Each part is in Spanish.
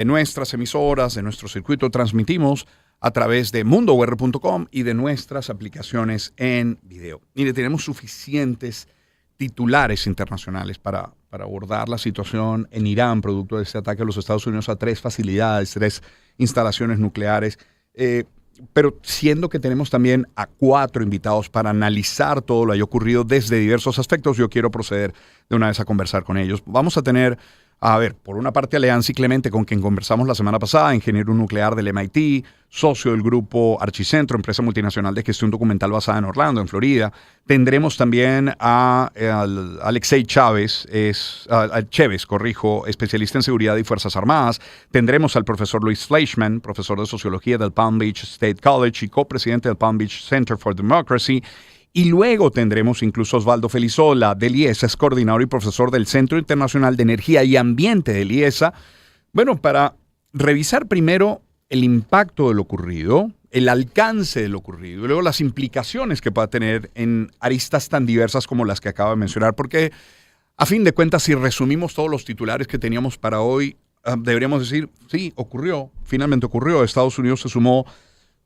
En nuestras emisoras, de nuestro circuito, transmitimos a través de mundour.com y de nuestras aplicaciones en video. Mire, tenemos suficientes titulares internacionales para abordar la situación en Irán, producto de este ataque a los Estados Unidos a 3 facilidades, 3 instalaciones nucleares. Pero siendo que tenemos también a 4 invitados para analizar todo lo que haya ocurrido desde diversos aspectos, yo quiero proceder de una vez a conversar con ellos. Vamos a tener, por una parte, a Leancy Clemente, con quien conversamos la semana pasada, ingeniero nuclear del MIT, socio del grupo Archicentro, empresa multinacional de gestión documental basada en Orlando, en Florida. Tendremos también a Alexei Chévez, especialista en seguridad y Fuerzas Armadas. Tendremos al profesor Luis Fleischman, profesor de sociología del Palm Beach State College y copresidente del Palm Beach Center for Democracy. Y luego tendremos incluso a Osvaldo Felizola del IESA, es coordinador y profesor del Centro Internacional de Energía y Ambiente del IESA. Bueno, para revisar primero el impacto de lo ocurrido, el alcance de lo ocurrido y luego las implicaciones que pueda tener en aristas tan diversas como las que acabo de mencionar. Porque, a fin de cuentas, si resumimos todos los titulares que teníamos para hoy, deberíamos decir, sí, ocurrió, finalmente ocurrió. Estados Unidos se sumó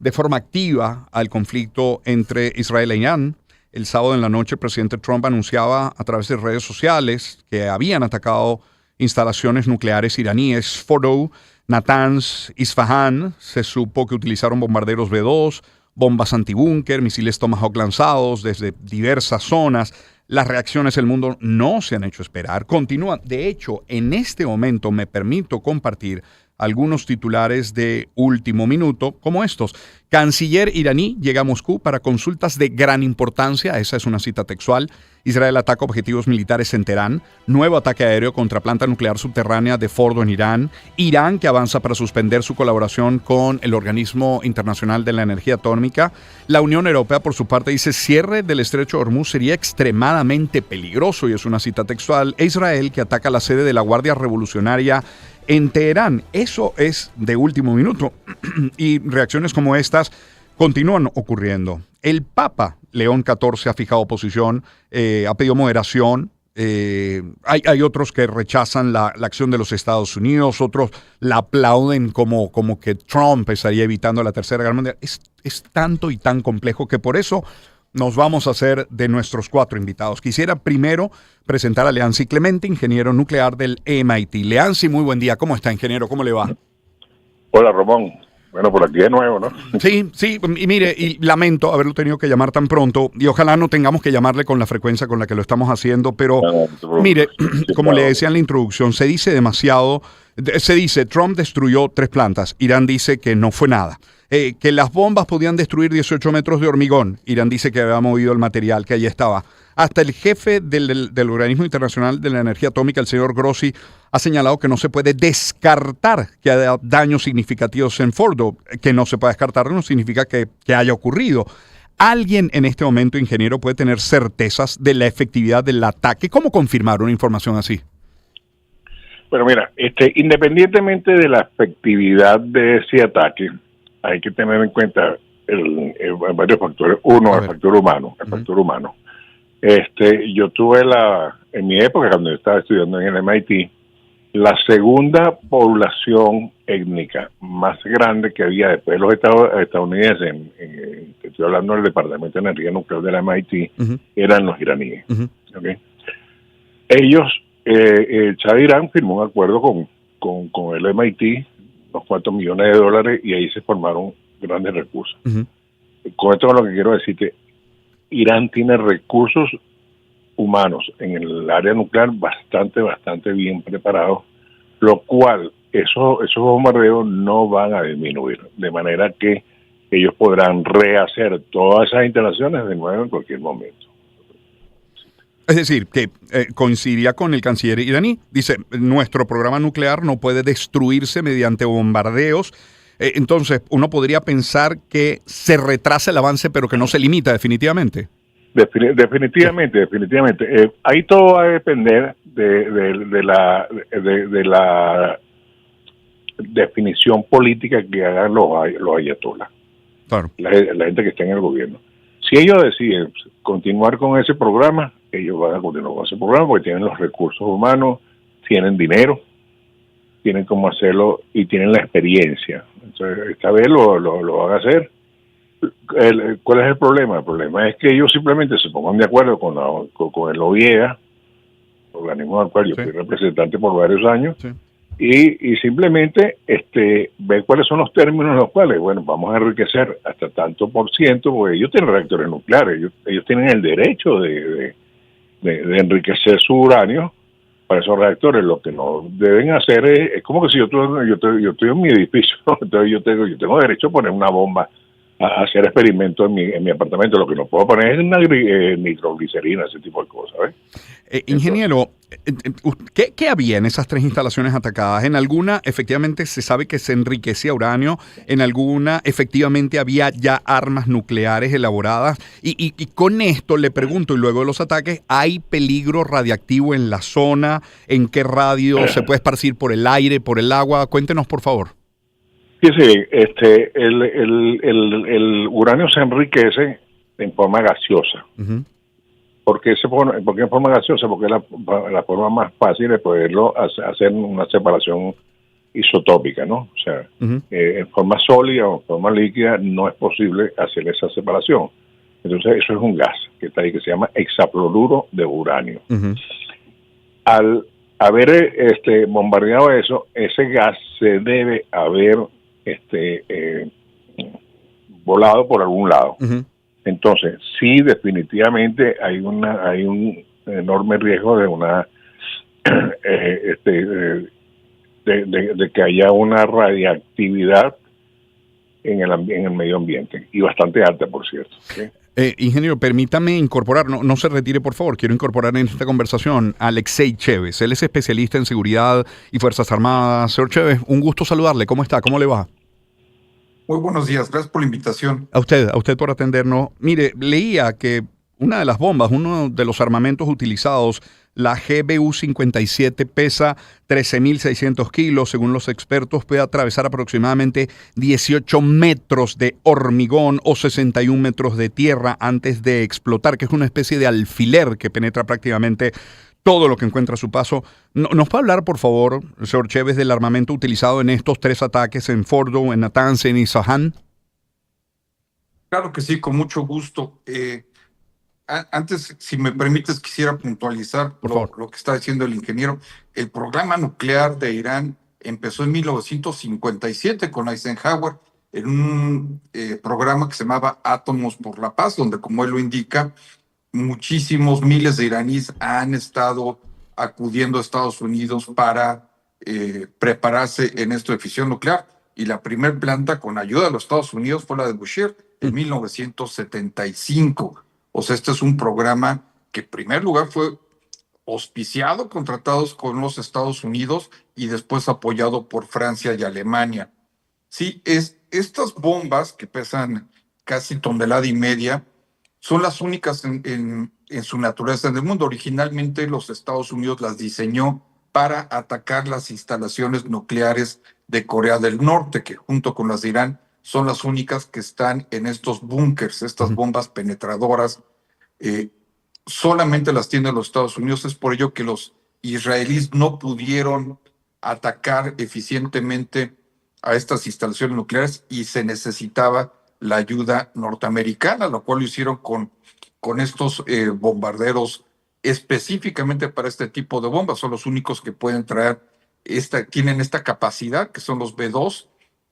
de forma activa al conflicto entre Israel e Irán. El sábado en la noche, el presidente Trump anunciaba a través de redes sociales que habían atacado instalaciones nucleares iraníes. Fordow, Natanz, Isfahan. Se supo que utilizaron bombarderos B-2, bombas antibúnker, misiles Tomahawk lanzados desde diversas zonas. Las reacciones del mundo no se han hecho esperar. Continúan. De hecho, en este momento me permito compartir algunos titulares de último minuto, como estos. Canciller iraní llega a Moscú para consultas de gran importancia. Esa es una cita textual. Israel ataca objetivos militares en Teherán. Nuevo ataque aéreo contra planta nuclear subterránea de Fordo en Irán. Irán que avanza para suspender su colaboración con el Organismo Internacional de la Energía Atómica. La Unión Europea, por su parte, dice cierre del estrecho de Hormuz sería extremadamente peligroso, y es una cita textual. E Israel que ataca la sede de la Guardia Revolucionaria en Teherán. Eso es de último minuto y reacciones como estas continúan ocurriendo. El Papa León XIV ha fijado posición, ha pedido moderación. Hay otros que rechazan la acción de los Estados Unidos, otros la aplauden como que Trump estaría evitando la Tercera Guerra Mundial. Es tanto y tan complejo que por eso nos vamos a hacer de nuestros 4 invitados. Quisiera primero presentar a Leancy Clemente, ingeniero nuclear del MIT. Leancy, muy buen día. ¿Cómo está, ingeniero? ¿Cómo le va? Hola, Ramón. Bueno, por aquí de nuevo, ¿no? Sí, y mire, y lamento haberlo tenido que llamar tan pronto, y ojalá no tengamos que llamarle con la frecuencia con la que lo estamos haciendo, pero mire, como le decía en la introducción, se dice Trump destruyó 3 plantas, Irán dice que no fue nada. Que las bombas podían destruir 18 metros de hormigón. Irán dice que había movido el material, que allí estaba. Hasta el jefe del Organismo Internacional de la Energía Atómica, el señor Grossi, ha señalado que no se puede descartar que haya daños significativos en Fordo. Que no se pueda descartar no significa que haya ocurrido. ¿Alguien en este momento, ingeniero, puede tener certezas de la efectividad del ataque? ¿Cómo confirmar una información así? Bueno, mira, independientemente de la efectividad de ese ataque, hay que tener en cuenta varios factores. Uno, el factor humano. El factor humano. Yo tuve en mi época, cuando yo estaba estudiando en el MIT, la segunda población étnica más grande que había después de los estadounidenses, estoy hablando del Departamento de Energía Nuclear de la MIT, eran los iraníes. ¿Okay? Ellos, Shah de Irán firmó un acuerdo con el MIT, unos cuantos millones de dólares, y ahí se formaron grandes recursos. Con esto lo que quiero decirte, Irán tiene recursos humanos en el área nuclear bastante bien preparados, lo cual esos bombardeos no van a disminuir, de manera que ellos podrán rehacer todas esas instalaciones de nuevo en cualquier momento. Es decir, que coincidía con el canciller iraní. Dice, nuestro programa nuclear no puede destruirse mediante bombardeos. Entonces, uno podría pensar que se retrasa el avance, pero que no se limita definitivamente. Definitivamente. Ahí todo va a depender de la definición política que hagan los ayatolás. Claro. La gente que está en el gobierno. Si ellos deciden continuar con ese programa, ellos van a continuar con ese programa porque tienen los recursos humanos, tienen dinero, tienen cómo hacerlo y tienen la experiencia. Entonces, esta vez lo van a hacer. ¿Cuál es el problema? El problema es que ellos simplemente se pongan de acuerdo con el OIEA, organismo al cual yo fui representante por varios años, y simplemente ver cuáles son los términos en los cuales, bueno, vamos a enriquecer hasta tanto por ciento, porque ellos tienen reactores nucleares, ellos tienen el derecho de enriquecer su uranio para esos reactores. Lo que no deben hacer es como que si yo estoy en mi edificio, ¿no? Entonces yo tengo derecho a poner una bomba a hacer experimentos en mi apartamento. Lo que no puedo poner es nitroglicerina, ese tipo de cosas, ¿ves? Ingeniero, ¿qué había en esas 3 instalaciones atacadas? En alguna efectivamente se sabe que se enriquecía uranio, en alguna efectivamente había ya armas nucleares elaboradas, y con esto le pregunto, y luego de los ataques, ¿hay peligro radiactivo en la zona? ¿En qué radio se puede esparcir por el aire, por el agua? Cuéntenos, por favor. Sí, el uranio se enriquece en forma gaseosa. Uh-huh. ¿Por qué en forma gaseosa? Porque es la forma más fácil de poderlo hacer una separación isotópica, ¿no? O sea, uh-huh, en forma sólida o en forma líquida no es posible hacer esa separación. Entonces eso es un gas que está ahí, que se llama hexafluoruro de uranio. Uh-huh. Al haber bombardeado eso, ese gas se debe haber volado por algún lado. Uh-huh. Entonces, sí, definitivamente hay un enorme riesgo de que haya una radiactividad en el medio ambiente, y bastante alta, por cierto. ¿Sí? Ingeniero, permítame incorporar, no se retire por favor, quiero incorporar en esta conversación a Alexei Chévez. Él es especialista en seguridad y Fuerzas Armadas. Señor Chévez, un gusto saludarle. ¿Cómo está? ¿Cómo le va? Muy buenos días, gracias por la invitación. A usted por atendernos. Mire, leía que una de las bombas, uno de los armamentos utilizados, la GBU-57, pesa 13.600 kilos. Según los expertos, puede atravesar aproximadamente 18 metros de hormigón o 61 metros de tierra antes de explotar, que es una especie de alfiler que penetra prácticamente todo lo que encuentra a su paso. ¿Nos puede hablar, por favor, señor Chévez, del armamento utilizado en estos 3 ataques en Fordo, en Natanz, en Isfahan? Claro que sí, con mucho gusto. Antes, si me permites, quisiera puntualizar lo que está diciendo el ingeniero. El programa nuclear de Irán empezó en 1957 con Eisenhower, en un programa que se llamaba Átomos por la Paz, donde, como él lo indica, muchísimos miles de iraníes han estado acudiendo a Estados Unidos para prepararse en esto de fisión nuclear. Y la primer planta con ayuda de los Estados Unidos fue la de Bushehr en 1975. O sea, este es un programa que en primer lugar fue auspiciado con tratados con los Estados Unidos y después apoyado por Francia y Alemania. Sí, estas bombas que pesan casi 1,5 toneladas son las únicas en su naturaleza en el mundo. Originalmente los Estados Unidos las diseñó para atacar las instalaciones nucleares de Corea del Norte, que junto con las de Irán son las únicas que están en estos búnkers, estas bombas penetradoras. Solamente las tienen los Estados Unidos. Es por ello que los israelíes no pudieron atacar eficientemente a estas instalaciones nucleares y se necesitaba la ayuda norteamericana, lo cual lo hicieron con estos bombarderos específicamente para este tipo de bombas. Son los únicos que pueden tienen esta capacidad, que son los B-2,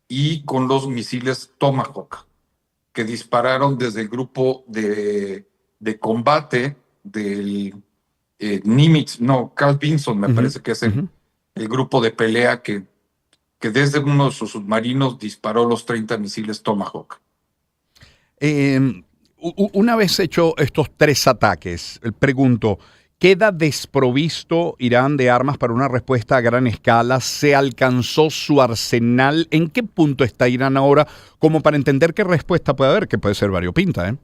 y con los misiles Tomahawk, que dispararon desde el grupo de combate del Carl Vinson, me parece que es el grupo de pelea que desde uno de sus submarinos disparó los 30 misiles Tomahawk. Una vez hecho estos 3 ataques, pregunto, ¿queda desprovisto Irán de armas para una respuesta a gran escala? ¿Se alcanzó su arsenal? ¿En qué punto está Irán ahora? Como para entender qué respuesta puede haber, que puede ser variopinta, ¿eh?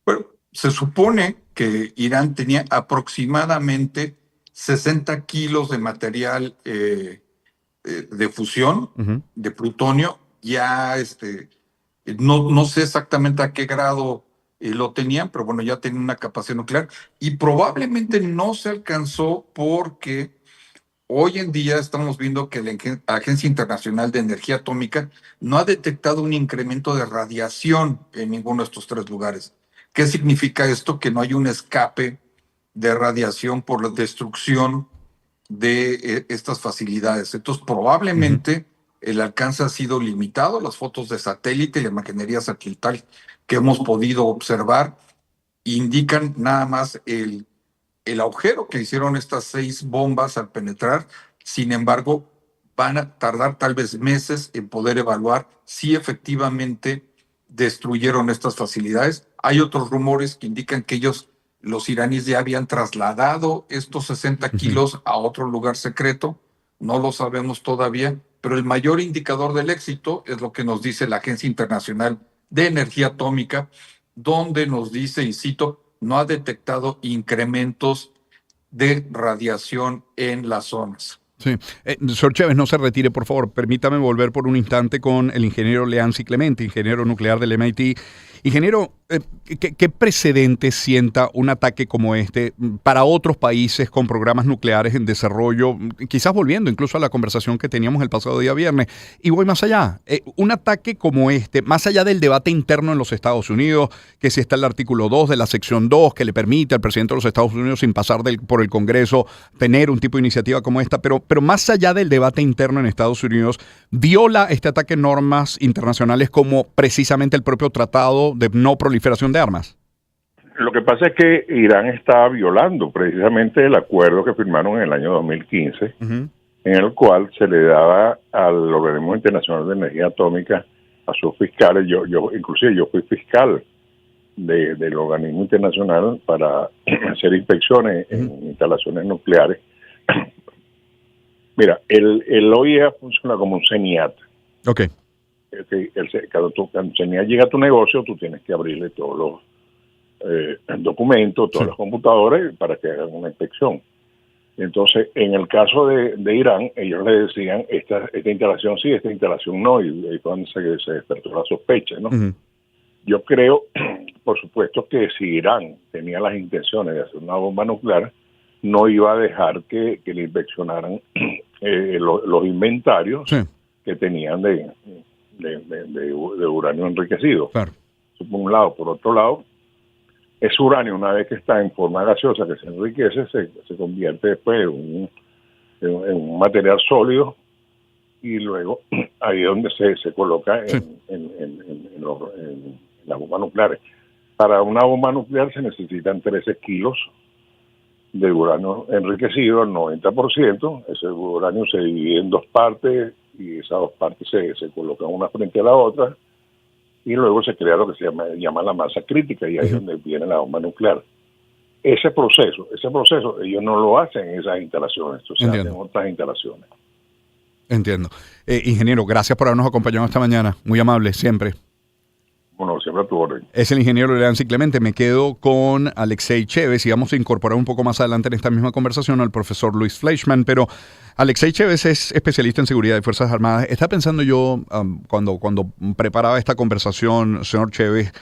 Bueno, se supone que Irán tenía aproximadamente 60 kilos de material de fusión, de plutonio. Ya no sé exactamente a qué grado lo tenían, pero bueno, ya tenían una capacidad nuclear y probablemente no se alcanzó porque hoy en día estamos viendo que la Agencia Internacional de Energía Atómica no ha detectado un incremento de radiación en ninguno de estos tres lugares. ¿Qué significa esto? Que no hay un escape de radiación por la destrucción de estas facilidades. Entonces, probablemente el alcance ha sido limitado. Las fotos de satélite y la imaginería satelital que hemos podido observar indican nada más el agujero que hicieron estas 6 bombas al penetrar. Sin embargo, van a tardar tal vez meses en poder evaluar si efectivamente destruyeron estas facilidades. Hay otros rumores que indican que los iraníes ya habían trasladado estos 60 kilos a otro lugar secreto. No lo sabemos todavía, pero el mayor indicador del éxito es lo que nos dice la Agencia Internacional de Energía Atómica, donde nos dice, y cito, no ha detectado incrementos de radiación en las zonas. Sí. Señor Chévez, no se retire, por favor. Permítame volver por un instante con el ingeniero Leancy Clemente, ingeniero nuclear del MIT. Ingeniero, ¿qué precedentes sienta un ataque como este para otros países con programas nucleares en desarrollo? Quizás volviendo incluso a la conversación que teníamos el pasado día viernes. Y voy más allá. Un ataque como este, más allá del debate interno en los Estados Unidos, que si está el artículo 2 de la sección 2 que le permite al presidente de los Estados Unidos, sin pasar por el Congreso, tener un tipo de iniciativa como esta, pero más allá del debate interno en Estados Unidos, ¿viola este ataque normas internacionales como precisamente el propio tratado de no proliferación de armas? Lo que pasa es que Irán está violando precisamente el acuerdo que firmaron en el año 2015, en el cual se le daba al Organismo Internacional de Energía Atómica, a sus fiscales, inclusive yo fui fiscal del organismo internacional para hacer inspecciones en instalaciones nucleares. Mira, el OIEA funciona como un CENIAT. Ok. Cuando CENIAT llega a tu negocio, tú tienes que abrirle todos los documentos, todas las computadoras para que hagan una inspección. Entonces, en el caso de Irán, ellos le decían, esta instalación sí, esta instalación no, y cuando se despertó la sospecha, ¿no? Yo creo, por supuesto, que si Irán tenía las intenciones de hacer una bomba nuclear, no iba a dejar que le inspeccionaran los inventarios que tenían de uranio enriquecido. Claro. Eso por un lado. Por otro lado, ese uranio, una vez que está en forma gaseosa, que se enriquece, se convierte después en un material sólido, y luego ahí es donde se coloca en las bombas nucleares. Para una bomba nuclear se necesitan 13 kilos de uranio enriquecido al 90%. Ese uranio se divide en 2 partes y esas 2 partes se colocan una frente a la otra, y luego se crea lo que se llama la masa crítica, y ahí es donde viene la bomba nuclear. Ese proceso ellos no lo hacen en esas instalaciones, se hacen en otras instalaciones. Entiendo. Ingeniero, gracias por habernos acompañado esta mañana. Muy amable, siempre. Bueno, siempre a tu orden. Es el ingeniero Leancy Clemente. Me quedo con Alexei Chévez y vamos a incorporar un poco más adelante en esta misma conversación al profesor Luis Fleischmann, pero Alexei Chévez es especialista en seguridad de Fuerzas Armadas. Está pensando yo, cuando preparaba esta conversación, señor Chévez,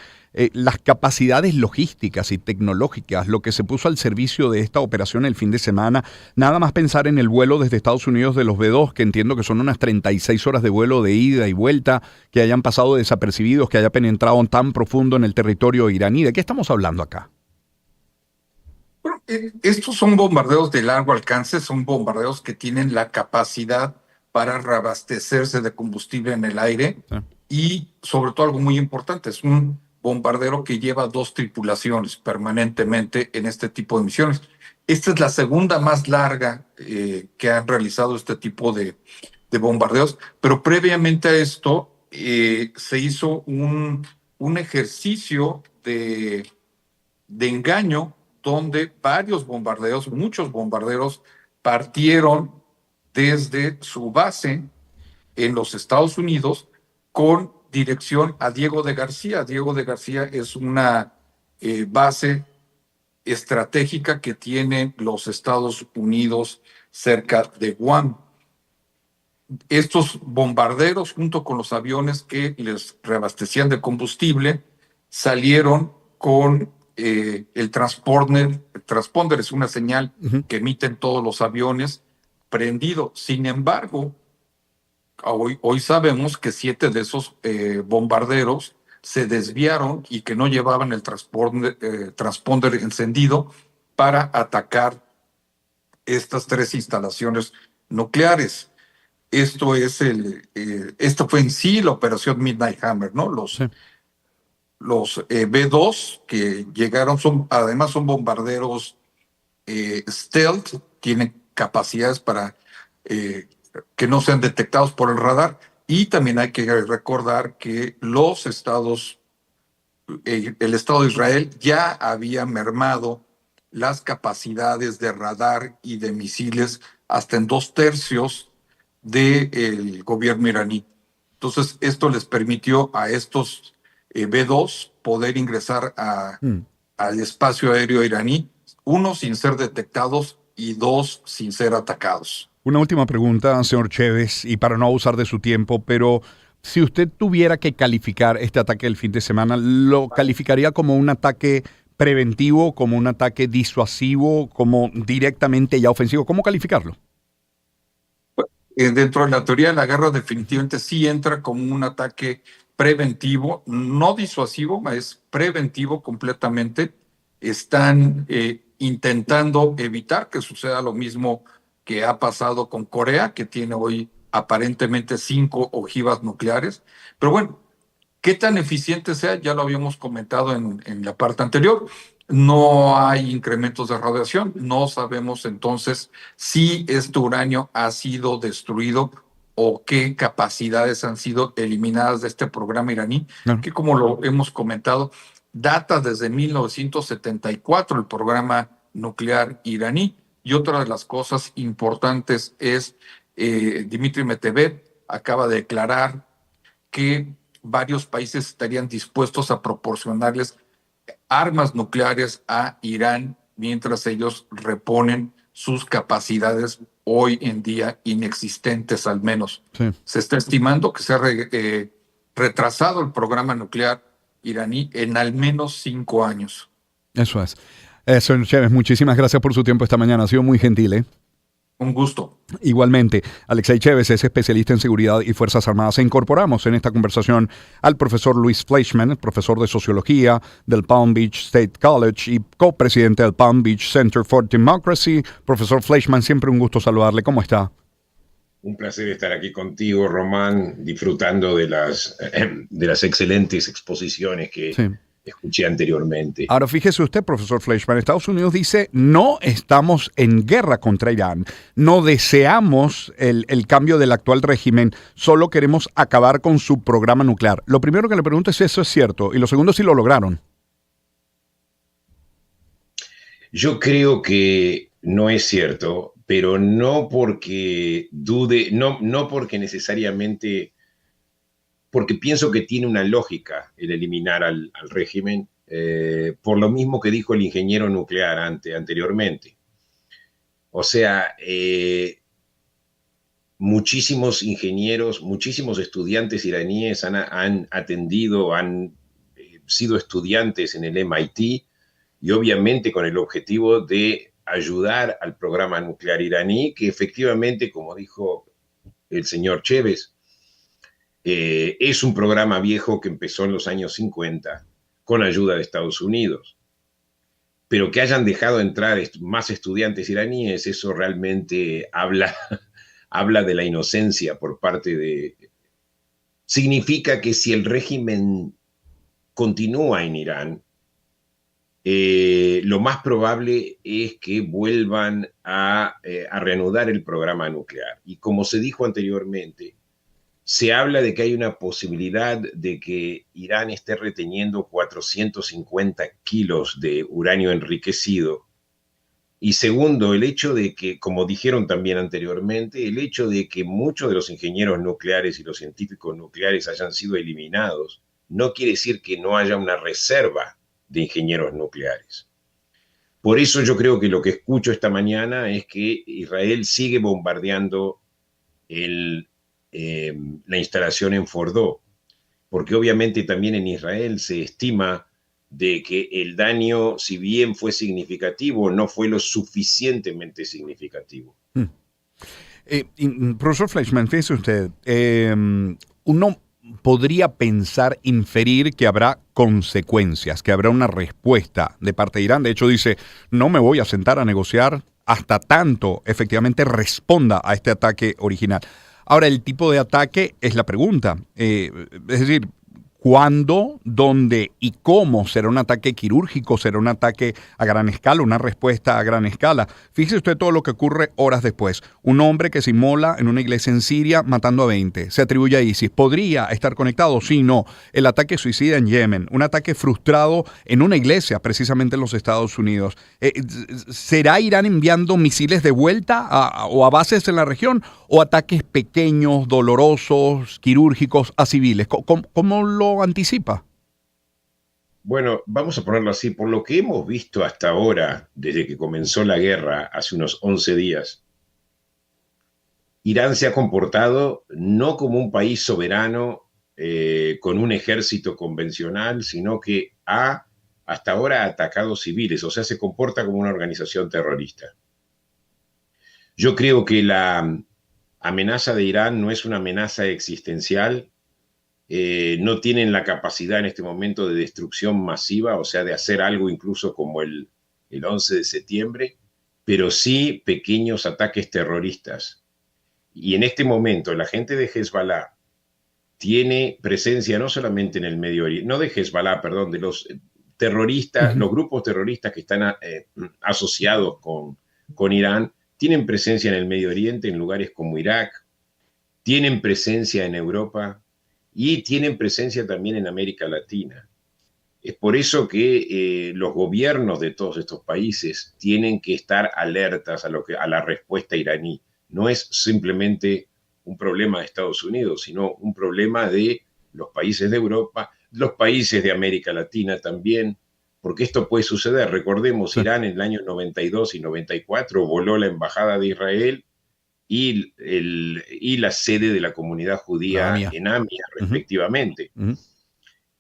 las capacidades logísticas y tecnológicas, lo que se puso al servicio de esta operación el fin de semana. Nada más pensar en el vuelo desde Estados Unidos de los B-2, que entiendo que son unas 36 horas de vuelo de ida y vuelta, que hayan pasado desapercibidos, que haya penetrado tan profundo en el territorio iraní. ¿De qué estamos hablando acá? Bueno, estos son bombardeos de largo alcance, son bombardeos que tienen la capacidad para reabastecerse de combustible en el aire, y sobre todo algo muy importante, es un bombardero que lleva 2 tripulaciones permanentemente en este tipo de misiones. Esta es la segunda más larga que han realizado este tipo de bombardeos, pero previamente a esto se hizo un ejercicio de engaño, donde muchos bombarderos partieron desde su base en los Estados Unidos con dirección a Diego de García. Diego de García es una base estratégica que tienen los Estados Unidos cerca de Guam. Estos bombarderos, junto con los aviones que les reabastecían de combustible, salieron con el transponder. El transponder es una señal que emiten todos los aviones prendido. Sin embargo, hoy sabemos que 7 de esos bombarderos se desviaron y que no llevaban el transponder encendido para atacar estas 3 instalaciones nucleares. Esto fue en sí la operación Midnight Hammer, ¿no? Sí. Los B-2 que llegaron además son bombarderos stealth, tienen capacidades para que no sean detectados por el radar. Y también hay que recordar que el Estado de Israel ya había mermado las capacidades de radar y de misiles hasta en 2/3 del gobierno iraní. Entonces, esto les permitió a estos B-2 poder ingresar al espacio aéreo iraní, 1, sin ser detectados y 2, sin ser atacados. Una última pregunta, señor Chévez, y para no abusar de su tiempo, pero si usted tuviera que calificar este ataque del fin de semana, ¿lo calificaría como un ataque preventivo, como un ataque disuasivo, como directamente ya ofensivo? ¿Cómo calificarlo? Dentro de la teoría de la guerra definitivamente sí entra como un ataque preventivo, no disuasivo, es preventivo completamente. Están intentando evitar que suceda lo mismo que ha pasado con Corea, que tiene hoy aparentemente 5 ojivas nucleares. Pero bueno, qué tan eficiente sea, ya lo habíamos comentado en la parte anterior. No hay incrementos de radiación, no sabemos entonces si este uranio ha sido destruido o qué capacidades han sido eliminadas de este programa iraní, que como lo hemos comentado, data desde 1974 el programa nuclear iraní. Y otra de las cosas importantes es, Dmitry Medvedev acaba de declarar que varios países estarían dispuestos a proporcionarles armas nucleares a Irán mientras ellos reponen sus capacidades hoy en día inexistentes al menos. Sí. Se está estimando que se ha retrasado el programa nuclear iraní en al menos 5 años. Eso es. Señor Chévez, muchísimas gracias por su tiempo esta mañana. Ha sido muy gentil, ¿eh? Un gusto. Igualmente, Alexei Chévez es especialista en seguridad y Fuerzas Armadas. Incorporamos en esta conversación al profesor Luis Fleischman, profesor de sociología del Palm Beach State College y copresidente del Palm Beach Center for Democracy. Profesor Fleischman, siempre un gusto saludarle. ¿Cómo está? Un placer estar aquí contigo, Román, disfrutando de las excelentes exposiciones que escuché anteriormente. Ahora fíjese usted, profesor Fleischman, Estados Unidos dice no estamos en guerra contra Irán, no deseamos el cambio del actual régimen, solo queremos acabar con su programa nuclear. Lo primero que le pregunto es si eso es cierto y lo segundo si lo lograron. Yo creo que no es cierto, pero no porque dude, no porque necesariamente, porque pienso que tiene una lógica el eliminar al régimen, por lo mismo que dijo el ingeniero nuclear anteriormente. O sea, muchísimos ingenieros, muchísimos estudiantes iraníes han atendido, han sido estudiantes en el MIT y obviamente con el objetivo de ayudar al programa nuclear iraní, que efectivamente, como dijo el señor Chévez, es un programa viejo que empezó en los años 50 con ayuda de Estados Unidos. Pero que hayan dejado entrar más estudiantes iraníes, eso realmente habla de la inocencia por parte de... Significa que si el régimen continúa en Irán, lo más probable es que vuelvan a reanudar el programa nuclear. Y como se dijo anteriormente, se habla de que hay una posibilidad de que Irán esté reteniendo 450 kilos de uranio enriquecido. Y segundo, el hecho de que, como dijeron también anteriormente, el hecho de que muchos de los ingenieros nucleares y los científicos nucleares hayan sido eliminados, no quiere decir que no haya una reserva de ingenieros nucleares. Por eso yo creo que lo que escucho esta mañana es que Israel sigue bombardeando la instalación en Fordo, porque obviamente también en Israel se estima de que el daño, si bien fue significativo, no fue lo suficientemente significativo. Profesor Fleischman, fíjese usted, uno podría pensar, inferir que habrá consecuencias, que habrá una respuesta de parte de Irán. De hecho, dice, no me voy a sentar a negociar hasta tanto efectivamente responda a este ataque original. Ahora, el tipo de ataque es la pregunta. Es decir, ¿cuándo, dónde y cómo será un ataque quirúrgico? ¿Será un ataque a gran escala, una respuesta a gran escala? Fíjese usted todo lo que ocurre horas después. Un hombre que se inmola en una iglesia en Siria matando a 20. Se atribuye a ISIS. ¿Podría estar conectado? Sí, no. El ataque suicida en Yemen. Un ataque frustrado en una iglesia, precisamente en los Estados Unidos. ¿Será Irán enviando misiles de vuelta o a bases en la región? ¿O ataques pequeños, dolorosos, quirúrgicos a civiles? ¿Cómo lo anticipa? Bueno, vamos a ponerlo así. Por lo que hemos visto hasta ahora, desde que comenzó la guerra, hace unos 11 días, Irán se ha comportado no como un país soberano con un ejército convencional, sino que hasta ahora atacado civiles, o sea, se comporta como una organización terrorista. Yo creo que la amenaza de Irán no es una amenaza existencial. No tienen la capacidad en este momento de destrucción masiva, o sea, de hacer algo incluso como el 11 de septiembre, pero sí pequeños ataques terroristas. Y en este momento la gente de Hezbollah tiene presencia no solamente en el Medio Oriente, no de Hezbollah, perdón, de los terroristas, los grupos terroristas que están asociados con Irán, tienen presencia en el Medio Oriente, en lugares como Irak, tienen presencia en Europa, y tienen presencia también en América Latina. Es por eso que los gobiernos de todos estos países tienen que estar alertas a la respuesta iraní. No es simplemente un problema de Estados Unidos, sino un problema de los países de Europa, los países de América Latina también, porque esto puede suceder. Recordemos, Irán en el año 92 y 94 voló la embajada de Israel y la sede de la comunidad judía en Amia, respectivamente.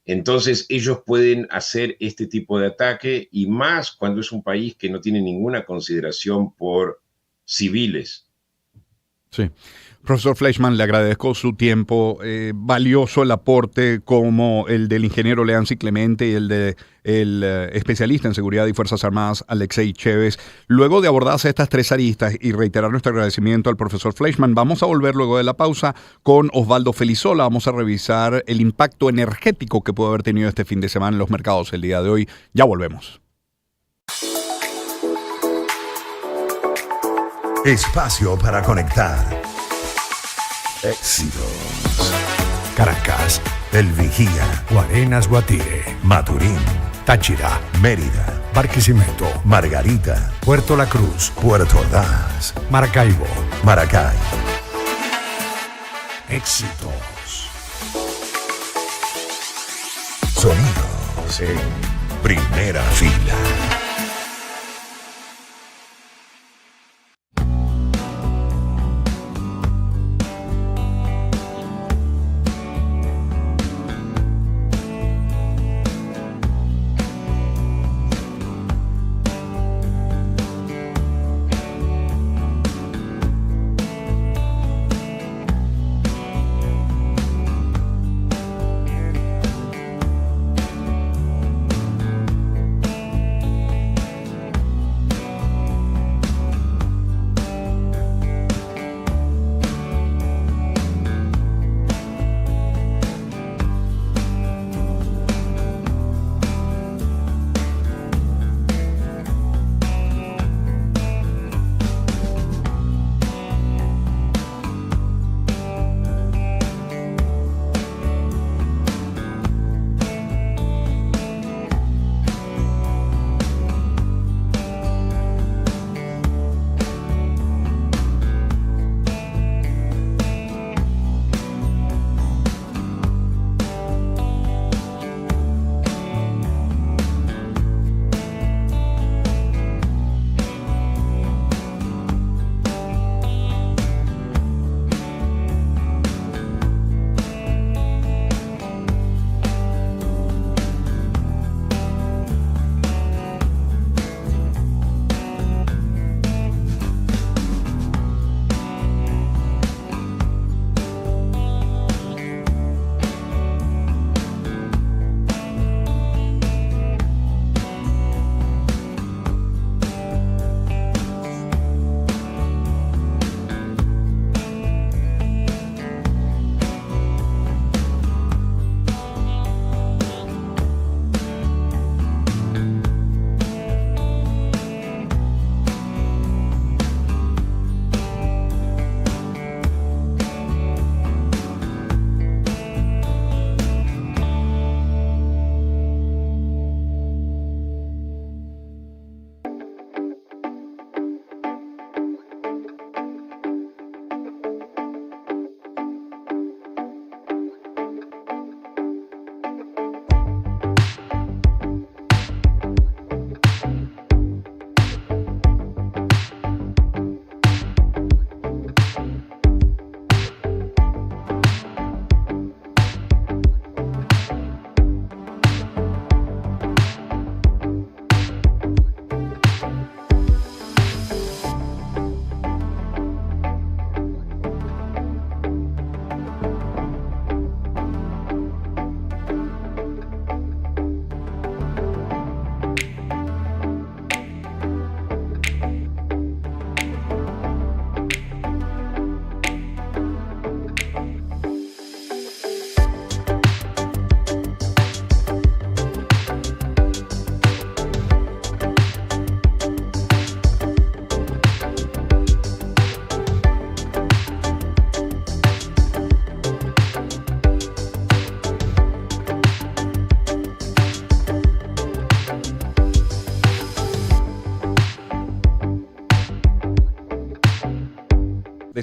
Entonces, ellos pueden hacer este tipo de ataque, y más cuando es un país que no tiene ninguna consideración por civiles. Sí. Profesor Fleischman, le agradezco su tiempo, valioso el aporte como el del ingeniero Leancy Clemente y el del especialista en seguridad y Fuerzas Armadas, Alexei Chévez. Luego de abordarse estas tres aristas y reiterar nuestro agradecimiento al profesor Fleischman, vamos a volver luego de la pausa con Osvaldo Felizola. Vamos a revisar el impacto energético que puede haber tenido este fin de semana en los mercados el día de hoy. Ya volvemos. Espacio para conectar. Éxitos. Caracas, El Vigía, Guarenas, Guatire, Maturín, Táchira, Mérida, Barquisimeto, Margarita, Puerto La Cruz, Puerto Ordaz, Maracaibo, Maracay. Éxitos. Sonidos en primera fila.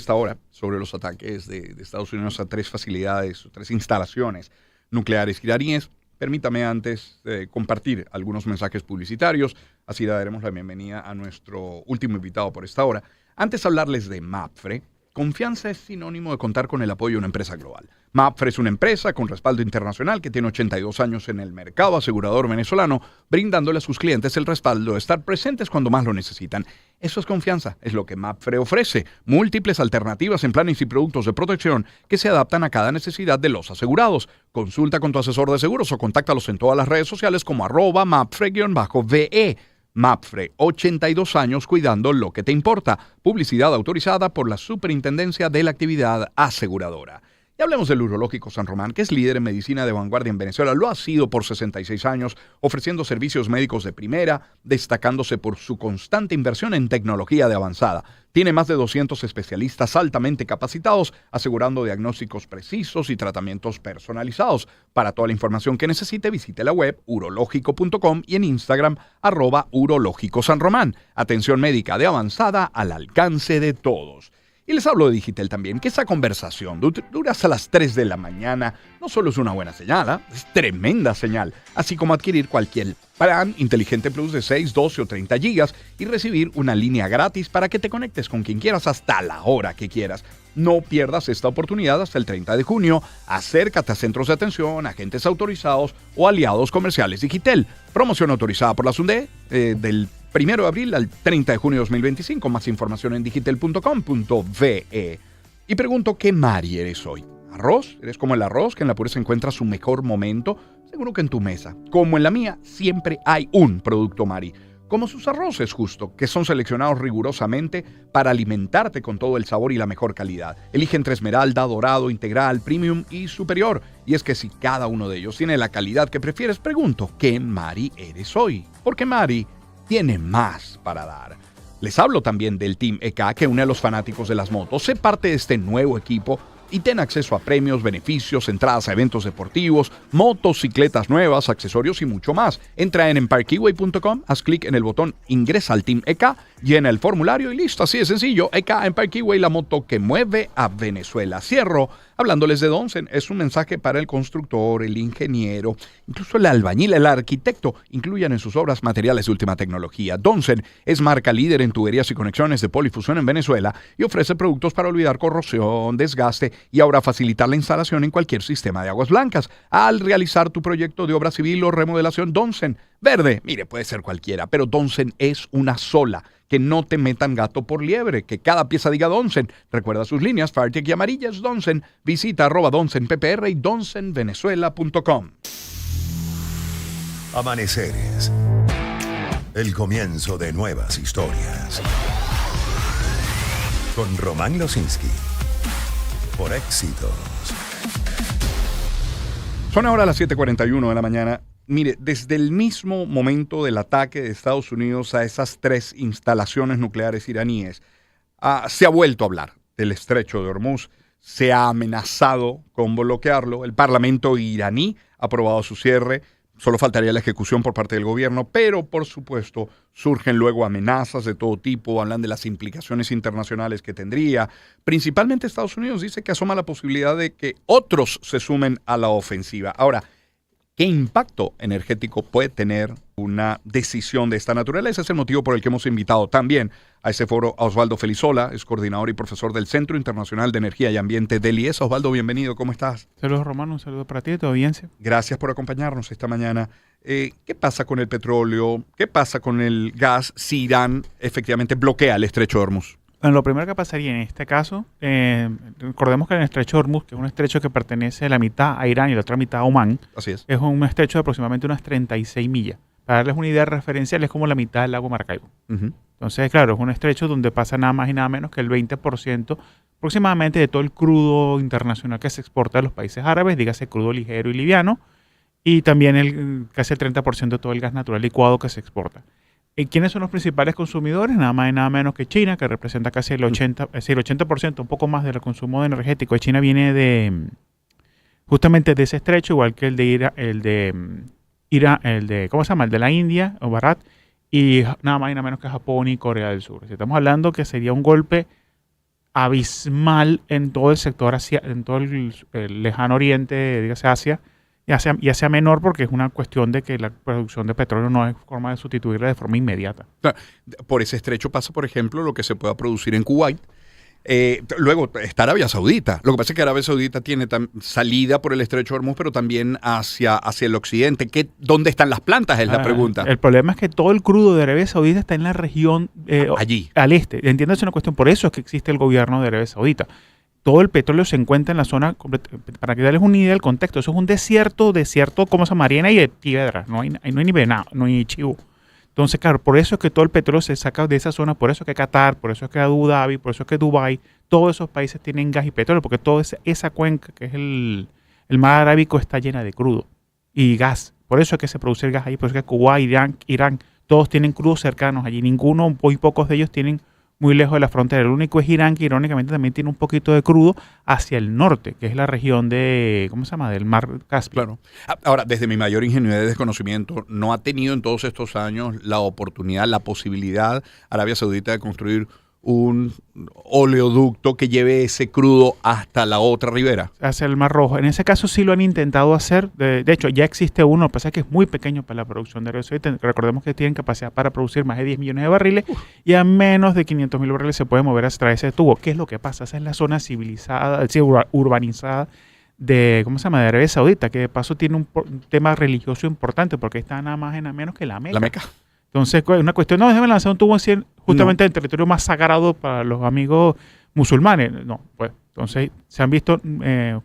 esta hora sobre los ataques de Estados Unidos a 3 facilidades, 3 instalaciones nucleares iraníes. Permítame antes compartir algunos mensajes publicitarios, así le daremos la bienvenida a nuestro último invitado por esta hora. Antes de hablarles de MAPFRE, confianza es sinónimo de contar con el apoyo de una empresa global. MAPFRE es una empresa con respaldo internacional que tiene 82 años en el mercado asegurador venezolano, brindándole a sus clientes el respaldo de estar presentes cuando más lo necesitan. Eso es confianza, es lo que MAPFRE ofrece. Múltiples alternativas en planes y productos de protección que se adaptan a cada necesidad de los asegurados. Consulta con tu asesor de seguros o contáctalos en todas las redes sociales como @MAPFRE-VE. MAPFRE, 82 años cuidando lo que te importa. Publicidad autorizada por la Superintendencia de la Actividad Aseguradora. Y hablemos del Urológico San Román, que es líder en medicina de vanguardia en Venezuela. Lo ha sido por 66 años, ofreciendo servicios médicos de primera, destacándose por su constante inversión en tecnología de avanzada. Tiene más de 200 especialistas altamente capacitados, asegurando diagnósticos precisos y tratamientos personalizados. Para toda la información que necesite, visite la web urológico.com y en Instagram @urológicosanromán. Atención médica de avanzada al alcance de todos. Y les hablo de Digitel también, que esa conversación dura hasta las 3 de la mañana. No solo es una buena señal, es tremenda señal. Así como adquirir cualquier plan Inteligente Plus de 6, 12 o 30 gigas y recibir una línea gratis para que te conectes con quien quieras hasta la hora que quieras. No pierdas esta oportunidad hasta el 30 de junio. Acércate a centros de atención, agentes autorizados o aliados comerciales Digitel. Promoción autorizada por la SUNDE del 1 de abril al 30 de junio de 2025. Más información en digitel.com.ve. Y pregunto, ¿qué Mari eres hoy? ¿Arroz? ¿Eres como el arroz que en la pureza encuentra su mejor momento? Seguro que en tu mesa. Como en la mía, siempre hay un producto Mari. Como sus arroces justo, que son seleccionados rigurosamente para alimentarte con todo el sabor y la mejor calidad. Elige entre Esmeralda, Dorado, Integral, Premium y Superior. Y es que si cada uno de ellos tiene la calidad que prefieres, pregunto, ¿qué Mari eres hoy? Porque Mari tiene más para dar. Les hablo también del Team EK que une a los fanáticos de las motos. Sé parte de este nuevo equipo y ten acceso a premios, beneficios, entradas a eventos deportivos, motocicletas nuevas, accesorios y mucho más. Entra en empirekiway.com, haz clic en el botón Ingresa al Team EK, llena el formulario y listo, así de sencillo. EK Empire Kiway, la moto que mueve a Venezuela. Cierro hablándoles de Donsen. Es un mensaje para el constructor, el ingeniero, incluso el albañil, el arquitecto. Incluyan en sus obras materiales de última tecnología. Donsen es marca líder en tuberías y conexiones de polifusión en Venezuela y ofrece productos para olvidar corrosión, desgaste y ahora facilitar la instalación en cualquier sistema de aguas blancas. Al realizar tu proyecto de obra civil o remodelación, Donsen verde, mire, puede ser cualquiera, pero Donsen es una sola. Que no te metan gato por liebre, que cada pieza diga Donsen. Recuerda sus líneas, Fartic y amarillas, Donsen. Visita @DonsenPPR y donsenvenezuela.com. Amaneceres. El comienzo de nuevas historias. Con Román Losinski. Por Éxitos. Son ahora las 7:41 de la mañana. Mire, desde el mismo momento del ataque de Estados Unidos a esas 3 instalaciones nucleares iraníes, se ha vuelto a hablar del estrecho de Hormuz. Se ha amenazado con bloquearlo. El Parlamento iraní ha aprobado su cierre. Solo faltaría la ejecución por parte del gobierno, pero por supuesto surgen luego amenazas de todo tipo, hablan de las implicaciones internacionales que tendría. Principalmente Estados Unidos dice que asoma la posibilidad de que otros se sumen a la ofensiva. Ahora, ¿qué impacto energético puede tener una decisión de esta naturaleza? Es el motivo por el que hemos invitado también a ese foro a Osvaldo Felizola, es coordinador y profesor del Centro Internacional de Energía y Ambiente del IES. Osvaldo, bienvenido, ¿cómo estás? Saludos, Romano, un saludo para ti, ¿todo bien? Sí? Gracias por acompañarnos esta mañana. ¿Qué pasa con el petróleo? ¿Qué pasa con el gas si Irán efectivamente bloquea el estrecho de Hormuz? Bueno, lo primero que pasaría en este caso, recordemos que el estrecho de Hormuz, que es un estrecho que pertenece a la mitad a Irán y la otra mitad a Omán, así es un estrecho de aproximadamente unas 36 millas. Para darles una idea referencial, es como la mitad del lago Maracaibo. Uh-huh. Entonces, claro, es un estrecho donde pasa nada más y nada menos que el 20% aproximadamente de todo el crudo internacional que se exporta de los países árabes, dígase crudo ligero y liviano, y también casi el 30% de todo el gas natural licuado que se exporta. ¿Quiénes son los principales consumidores? Nada más y nada menos que China, que representa casi el 80%, un poco más del consumo energético de China viene justamente de ese estrecho, igual que el de ¿cómo se llama? El de la India, o Bharat, y nada más y nada menos que Japón y Corea del Sur. Estamos hablando que sería un golpe abismal en todo el sector Asia, en todo el lejano oriente, dígase Asia, y Asia menor, porque es una cuestión de que la producción de petróleo no hay forma de sustituirla de forma inmediata. Por ese estrecho pasa, por ejemplo, lo que se pueda producir en Kuwait. Luego está Arabia Saudita. Lo que pasa es que Arabia Saudita tiene salida por el estrecho de Hormuz, pero también hacia el occidente. ¿Dónde están las plantas? Es la pregunta. El problema es que todo el crudo de Arabia Saudita está en la región allí, al este. Entiéndase una cuestión. Por eso es que existe el gobierno de Arabia Saudita. Todo el petróleo se encuentra en la zona, para que darles una idea del contexto, eso es un desierto como esa arena y de piedra. No hay ni venado, no hay chivo. Entonces, claro, por eso es que todo el petróleo se saca de esa zona, por eso es que Qatar, por eso es que Abu Dhabi, por eso es que Dubái, todos esos países tienen gas y petróleo, porque toda esa cuenca, que es el mar Arábico, está llena de crudo y gas. Por eso es que se produce el gas ahí, por eso es que Kuwait, Irán, todos tienen crudos cercanos allí. Muy pocos de ellos tienen muy lejos de la frontera. El único es Irán, que irónicamente también tiene un poquito de crudo hacia el norte, que es la región del mar Caspio. Claro. Ahora, desde mi mayor ingenuidad y desconocimiento, ¿no ha tenido en todos estos años la oportunidad, la posibilidad Arabia Saudita de construir un oleoducto que lleve ese crudo hasta la otra ribera? Hacia el Mar Rojo. En ese caso sí lo han intentado hacer. De hecho, ya existe uno, lo que pasa es que es muy pequeño para la producción de Arabia Saudita. Recordemos que tienen capacidad para producir más de 10 millones de barriles y a menos de 500.000 barriles se puede mover a través de ese tubo. ¿Qué es lo que pasa? Esa es la zona civilizada, urbanizada de Arabia Saudita, que de paso tiene un tema religioso importante porque está nada más y nada menos que la Meca. La Meca. Entonces, una cuestión, déjame lanzar un tubo justamente en el territorio más sagrado para los amigos musulmanes. No, pues, entonces se han visto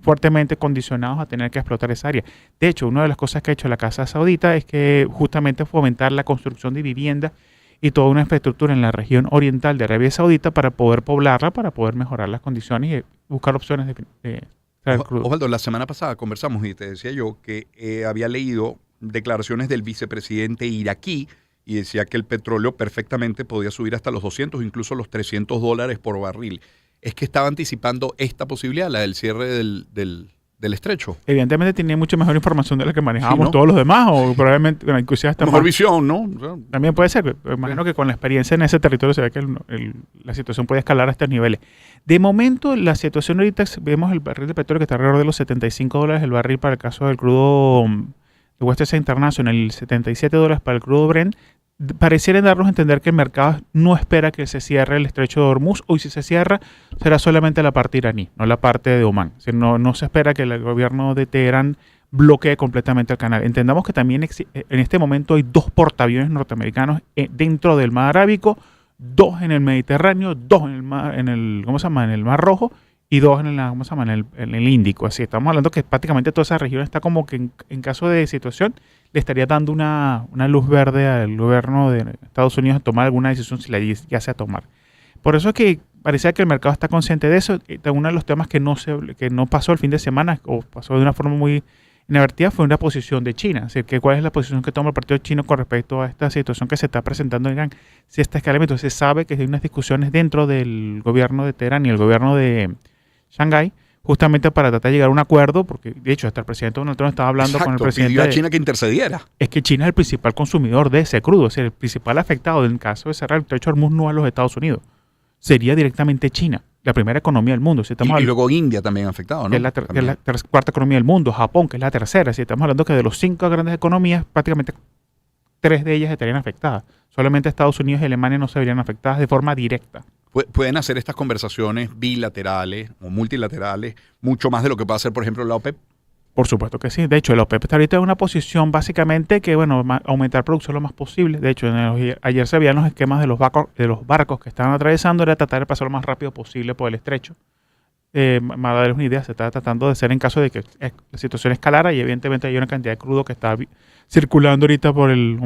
fuertemente condicionados a tener que explotar esa área. De hecho, una de las cosas que ha hecho la Casa Saudita es que justamente fomentar la construcción de viviendas y toda una infraestructura en la región oriental de Arabia Saudita para poder poblarla, para poder mejorar las condiciones y buscar opciones de traer crudo. Osvaldo, la semana pasada conversamos y te decía yo que había leído declaraciones del vicepresidente iraquí y decía que el petróleo perfectamente podía subir hasta los 200, incluso los $300 por barril. ¿Es que estaba anticipando esta posibilidad, la del cierre del estrecho? Evidentemente tiene mucha mejor información de la que manejábamos, ¿no? Todos los demás, o probablemente, bueno, inclusive hasta mejor visión, ¿no? O sea, también puede ser. Imagino que con la experiencia en ese territorio se ve que la situación puede escalar a estos niveles. De momento, la situación ahorita, vemos el barril de petróleo que está alrededor de los $75 el barril para el caso del crudo de West Texas International, el $77 para el crudo Brent. Pareciera darnos a entender que el mercado no espera que se cierre el estrecho de Hormuz, o si se cierra será solamente la parte iraní, no la parte de Omán. O sea, no se espera que el gobierno de Teherán bloquee completamente el canal. Entendamos que también en este momento hay 2 portaaviones norteamericanos dentro del mar Arábico, 2 en el Mediterráneo, 2 en el Mar Rojo y 2 en el Índico. Así estamos hablando que prácticamente toda esa región está como que en caso de situación le estaría dando una luz verde al gobierno de Estados Unidos a tomar alguna decisión si la llegase a tomar. Por eso es que parecía que el mercado está consciente de eso. Uno de los temas que no pasó el fin de semana o pasó de una forma muy inadvertida fue una posición de China. Es decir, ¿cuál es la posición que toma el partido chino con respecto a esta situación que se está presentando en Irán? Si esta escalamiento se sabe que hay unas discusiones dentro del gobierno de Teherán y el gobierno de Shanghái, justamente para tratar de llegar a un acuerdo, porque de hecho hasta el presidente Donald Trump estaba hablando con el presidente. Pidió a China que intercediera. Es que China es el principal consumidor de ese crudo, es decir, el principal afectado en caso de cerrar el estrecho de Hormuz no a los Estados Unidos, sería directamente China, la primera economía del mundo. Si estamos y luego India también afectado, ¿no? Que es la cuarta economía del mundo, Japón, que es la tercera. Si estamos hablando que de los 5 grandes economías, prácticamente 3 de ellas estarían afectadas. Solamente Estados Unidos y Alemania no se verían afectadas de forma directa. Pueden hacer estas conversaciones bilaterales o multilaterales mucho más de lo que puede hacer, por ejemplo, la OPEP. Por supuesto que sí. De hecho, la OPEP está ahorita en una posición básicamente que, aumentar producción lo más posible. De hecho, ayer se veían los esquemas de los barcos que estaban atravesando, era tratar de pasar lo más rápido posible por el estrecho. Para darles una idea, se está tratando de hacer en caso de que la situación escalara y evidentemente hay una cantidad de crudo que está circulando ahorita por el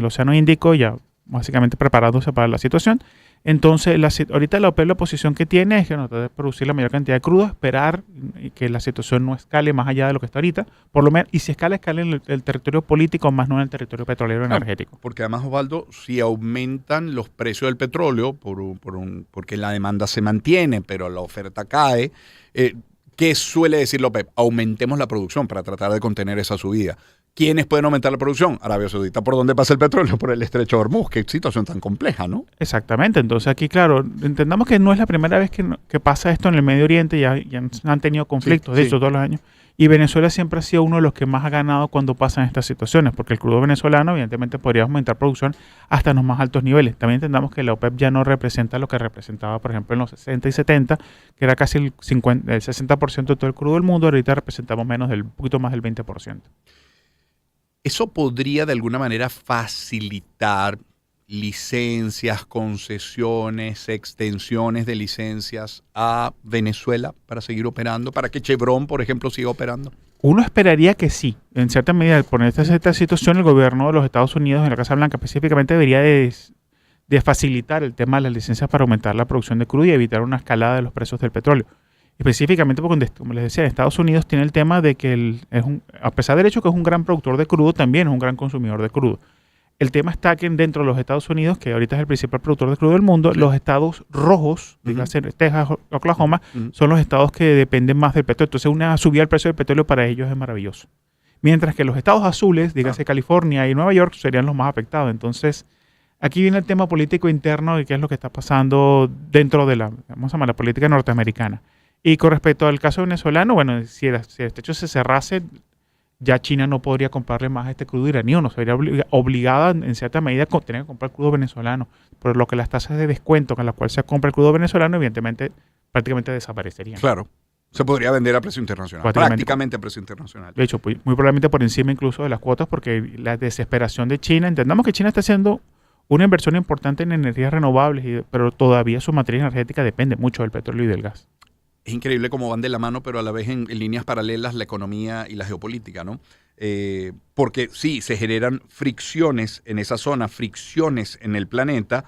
Océano Índico, ya básicamente preparándose para la situación. Entonces, ahorita la OPEP la posición que tiene es que no debe producir la mayor cantidad de crudo, esperar que la situación no escale más allá de lo que está ahorita, por lo menos, y si escala en el territorio político, más no en el territorio petrolero energético. Porque además, Osvaldo, si aumentan los precios del petróleo, porque la demanda se mantiene, pero la oferta cae, ¿qué suele decir la OPEP? Aumentemos la producción para tratar de contener esa subida. ¿Quiénes pueden aumentar la producción? Arabia Saudita. ¿Por dónde pasa el petróleo? Por el estrecho de Hormuz. Qué situación tan compleja, ¿no? Exactamente. Entonces aquí, claro, entendamos que no es la primera vez que pasa esto en el Medio Oriente. Ya han tenido conflictos, de hecho, todos los años. Y Venezuela siempre ha sido uno de los que más ha ganado cuando pasan estas situaciones, porque el crudo venezolano evidentemente podría aumentar producción hasta los más altos niveles. También entendamos que la OPEP ya no representa lo que representaba, por ejemplo, en los 60 y 70, que era casi el 60% de todo el crudo del mundo. Ahorita representamos un poquito más del 20%. ¿Eso podría de alguna manera facilitar licencias, concesiones, extensiones de licencias a Venezuela para seguir operando? ¿Para que Chevron, por ejemplo, siga operando? Uno esperaría que sí. En cierta medida, por esta situación, el gobierno de los Estados Unidos, en la Casa Blanca específicamente, debería de facilitar el tema de las licencias para aumentar la producción de crudo y evitar una escalada de los precios del petróleo. Específicamente porque, como les decía, Estados Unidos tiene el tema de que a pesar del hecho que es un gran productor de crudo, también es un gran consumidor de crudo. El tema está que dentro de los Estados Unidos, que ahorita es el principal productor de crudo del mundo, los estados rojos, dígase Texas, Oklahoma, son los estados que dependen más del petróleo. Entonces una subida del precio del petróleo para ellos es maravilloso. Mientras que los estados azules, dígase California y Nueva York, serían los más afectados. Entonces aquí viene el tema político interno de qué es lo que está pasando dentro de la política norteamericana. Y con respecto al caso venezolano, bueno, si el estrecho se cerrase, ya China no podría comprarle más a este crudo iranío, no sería obligada en cierta medida a tener que comprar crudo venezolano, por lo que las tasas de descuento con las cuales se compra el crudo venezolano evidentemente prácticamente desaparecerían. Claro, se podría vender a precio internacional, prácticamente a precio internacional. De hecho, muy probablemente por encima incluso de las cuotas, porque la desesperación de China, entendamos que China está haciendo una inversión importante en energías renovables, pero todavía su materia energética depende mucho del petróleo y del gas. Es increíble cómo van de la mano, pero a la vez en líneas paralelas la economía y la geopolítica, ¿no? Porque sí, se generan fricciones en esa zona, fricciones en el planeta,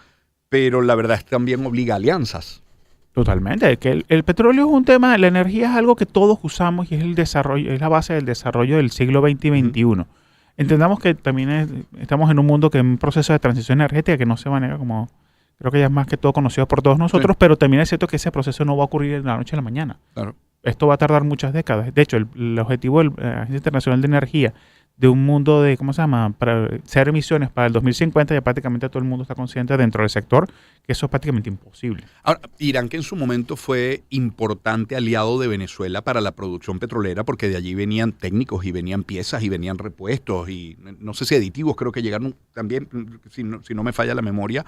pero la verdad es que también obliga a alianzas. Totalmente. Que el petróleo es un tema, la energía es algo que todos usamos y es el desarrollo, es la base del desarrollo del siglo XX y XXI. Entendamos que también estamos en un mundo que es un proceso de transición energética que no se maneja como... Creo que ya es más que todo conocido por todos nosotros, pero también es cierto que ese proceso no va a ocurrir de la noche a la mañana. Claro. Esto va a tardar muchas décadas. De hecho, el objetivo de la Agencia Internacional de Energía de un mundo de, para cero emisiones para el 2050, ya prácticamente todo el mundo está consciente dentro del sector que eso es prácticamente imposible. Ahora, Irán, que en su momento fue importante aliado de Venezuela para la producción petrolera, porque de allí venían técnicos y venían piezas y venían repuestos y no sé si aditivos, creo que llegaron también, si no me falla la memoria.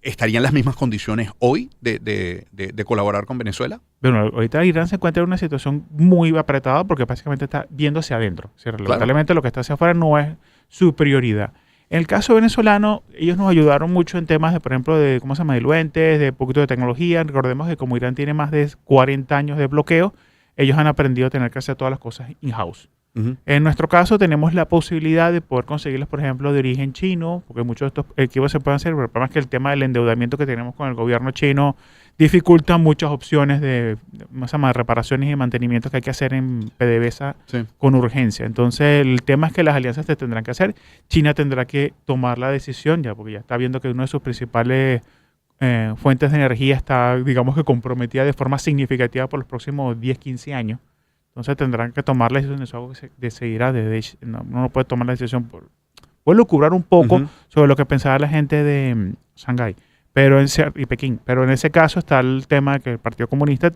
¿Estarían las mismas condiciones hoy de colaborar con Venezuela? Bueno, ahorita Irán se encuentra en una situación muy apretada porque básicamente está viendo hacia adentro. Lamentablemente lo que está hacia afuera no es su prioridad. En el caso venezolano, ellos nos ayudaron mucho en temas de, por ejemplo, de diluentes, de poquito de tecnología. Recordemos que como Irán tiene más de 40 años de bloqueo, ellos han aprendido a tener que hacer todas las cosas in-house. En nuestro caso tenemos la posibilidad de poder conseguirlas, por ejemplo, de origen chino, porque muchos de estos equipos se pueden hacer, pero el problema es que el tema del endeudamiento que tenemos con el gobierno chino dificulta muchas opciones de reparaciones y mantenimientos que hay que hacer en PDVSA con urgencia. Entonces el tema es que las alianzas se tendrán que hacer. China tendrá que tomar la decisión ya, porque ya está viendo que uno de sus principales fuentes de energía está, digamos que comprometida de forma significativa por los próximos 10, 15 años. Entonces tendrán que tomar la decisión, eso es algo que se decidirá no puede tomar la decisión puede lucubrar un poco sobre lo que pensaba la gente de Shanghái y Pekín, pero en ese caso está el tema de que el Partido Comunista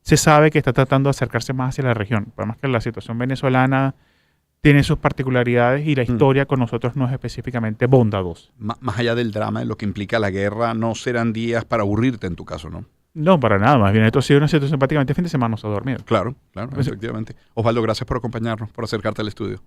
se sabe que está tratando de acercarse más hacia la región, además que la situación venezolana tiene sus particularidades y la historia con nosotros no es específicamente bondadosa. Más allá del drama de lo que implica la guerra, no serán días para aburrirte en tu caso, ¿no? No, para nada. Más bien, esto ha sido una situación prácticamente fin de semana, no se ha dormido. Claro, efectivamente. Osvaldo, gracias por acompañarnos, por acercarte al estudio.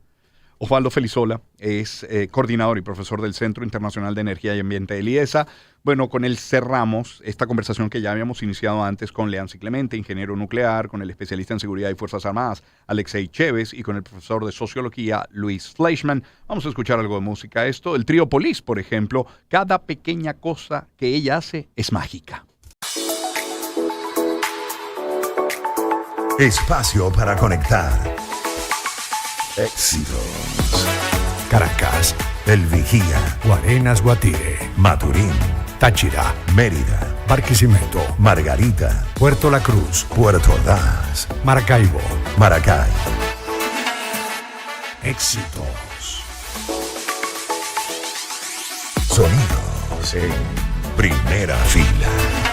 Osvaldo Felizola es coordinador y profesor del Centro Internacional de Energía y Ambiente del IESA. Bueno, con él cerramos esta conversación que ya habíamos iniciado antes con Leancy Clemente, ingeniero nuclear, con el especialista en seguridad y Fuerzas Armadas, Alexei Chévez, y con el profesor de sociología, Luis Fleischman. Vamos a escuchar algo de música. El trío Police, por ejemplo, cada pequeña cosa que ella hace es mágica. Espacio para conectar. Éxitos. Caracas, El Vigía, Guarenas, Guatire, Maturín, Táchira, Mérida, Barquisimeto, Margarita, Puerto La Cruz, Puerto Ordaz, Maracaibo, Maracay. éxitos. Sonidos en primera fila.